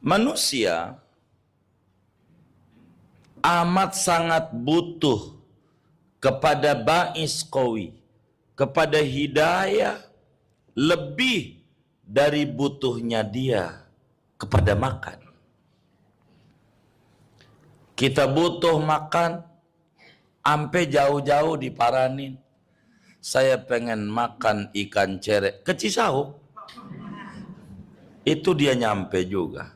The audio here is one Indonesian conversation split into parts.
Manusia amat sangat butuh kepada ba'is qawi, kepada hidayah, lebih dari butuhnya dia kepada makan. Kita butuh makan, ampe jauh-jauh diparanin. Saya pengen makan ikan cere ke Cisauk. Itu dia nyampe juga.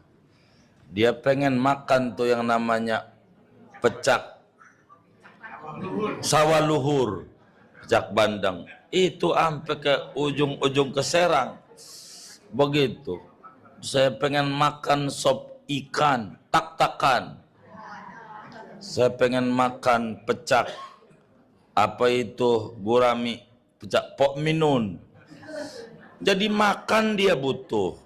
Dia pengen makan tuh yang namanya pecak sawah luhur, pecak bandeng. Itu ampe ke ujung-ujung ke Serang. Begitu. Saya pengen makan sop ikan, tak-takan. Saya pengen makan pecak, apa itu, gurami, pecak pok minun. Jadi makan dia butuh.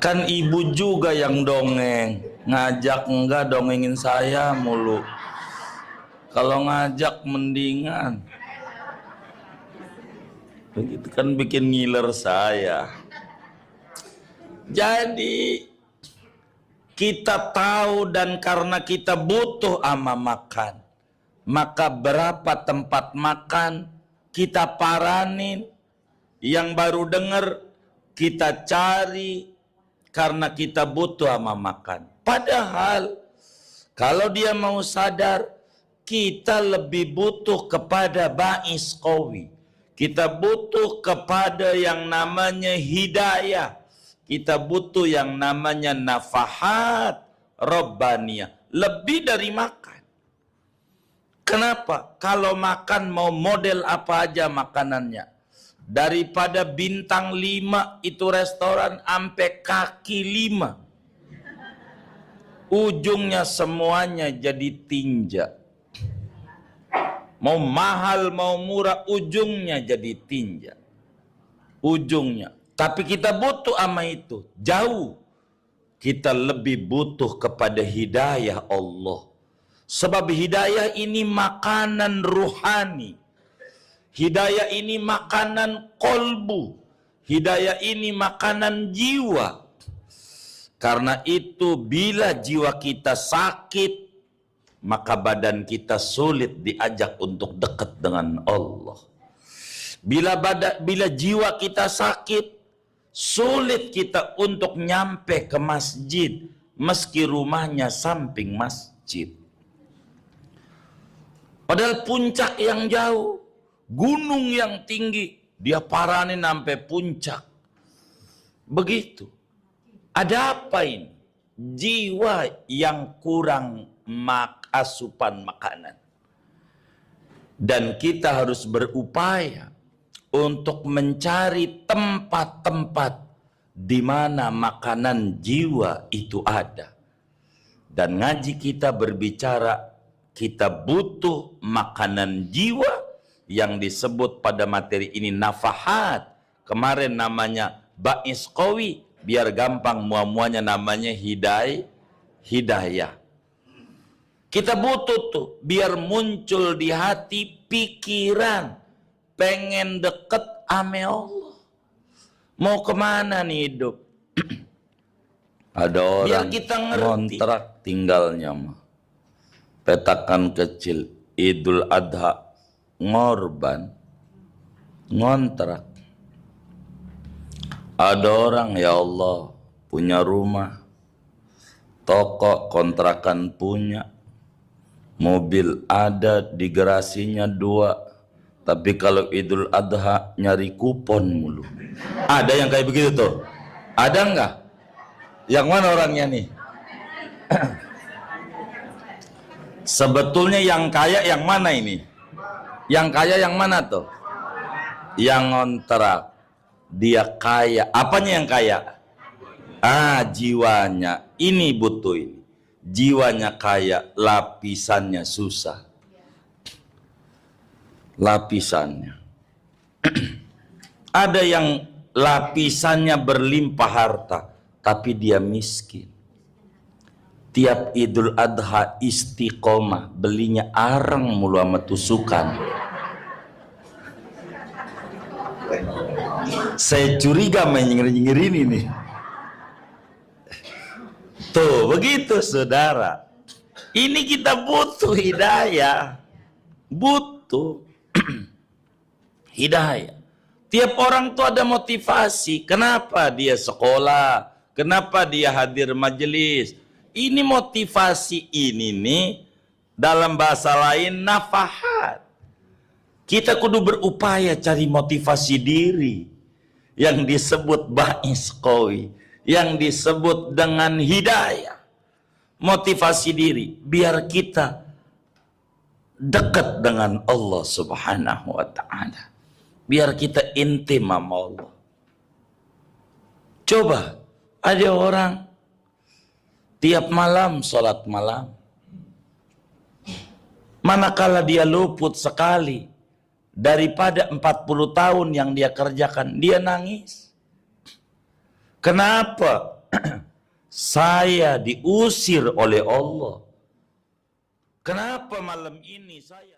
Kan ibu juga yang dongeng, ngajak enggak dongengin saya mulu. Kalau ngajak mendingan. Begitu kan bikin ngiler saya. Jadi kita tahu dan karena kita butuh ama makan, maka berapa tempat makan kita paranin, yang baru dengar kita cari karena kita butuh ama makan. Padahal kalau dia mau sadar, kita lebih butuh kepada ba'is qawi. Kita butuh kepada yang namanya hidayah. Kita butuh yang namanya nafahat rabbaniyah. Lebih dari makan. Kenapa? Kalau makan mau model apa aja makanannya. Daripada bintang 5 itu restoran sampai kaki 5. Ujungnya semuanya jadi tinja. Mau mahal, mau murah, ujungnya jadi tinja. Ujungnya. Tapi kita butuh ama itu. Jauh. Kita lebih butuh kepada hidayah Allah. Sebab hidayah ini makanan ruhani. Hidayah ini makanan kolbu. Hidayah ini makanan jiwa. Karena itu bila jiwa kita sakit, maka badan kita sulit diajak untuk dekat dengan Allah. Bila jiwa kita sakit, sulit kita untuk nyampe ke masjid, meski rumahnya samping masjid. Padahal puncak yang jauh, gunung yang tinggi, dia paranin sampai puncak. Begitu. Ada apa ini? Jiwa yang kurang asupan makanan. Dan kita harus berupaya untuk mencari tempat-tempat di mana makanan jiwa itu ada. Dan ngaji kita berbicara, kita butuh makanan jiwa yang disebut pada materi ini nafahat. Kemarin namanya ba'is qawi, biar gampang muamuanya namanya hidayah. Kita butuh tuh biar muncul di hati pikiran pengen deket ame Allah. Mau kemana nih hidup? Ada orang biar kita ngontrak tinggalnya mah. Petakan kecil Idul Adha ngorban ngontrak. Ada orang ya Allah punya rumah, toko kontrakan punya, mobil ada di garasinya 2, tapi kalau Idul Adha nyari kupon mulu. Ada yang kayak begitu tuh? Ada enggak? Yang mana orangnya nih? Sebetulnya yang kaya yang mana ini? Yang kaya yang mana tuh? Yang ngontrak. Dia kaya. Apanya yang kaya? Jiwanya. Ini butuh ini. Jiwanya kaya, lapisannya susah. Lapisannya. Ada yang lapisannya berlimpah harta, tapi dia miskin. Tiap Idul Adha istiqomah, belinya arang mulu sama tusukan. Saya curiga main nyengir-nyengir ini nih. Tuh, begitu saudara. Ini kita butuh hidayah. Butuh hidayah. Tiap orang tuh ada motivasi. Kenapa dia sekolah? Kenapa dia hadir majelis? Ini motivasi ini nih, dalam bahasa lain nafahat. Kita kudu berupaya cari motivasi diri yang disebut ba'is qawi, yang disebut dengan hidayah. Motivasi diri biar kita dekat dengan Allah Subhanahu wa taala. Biar kita intim sama Allah. Coba ada orang tiap malam sholat malam, manakala dia luput sekali daripada 40 tahun yang dia kerjakan, dia nangis. Kenapa? Saya diusir oleh Allah. Kenapa malam ini saya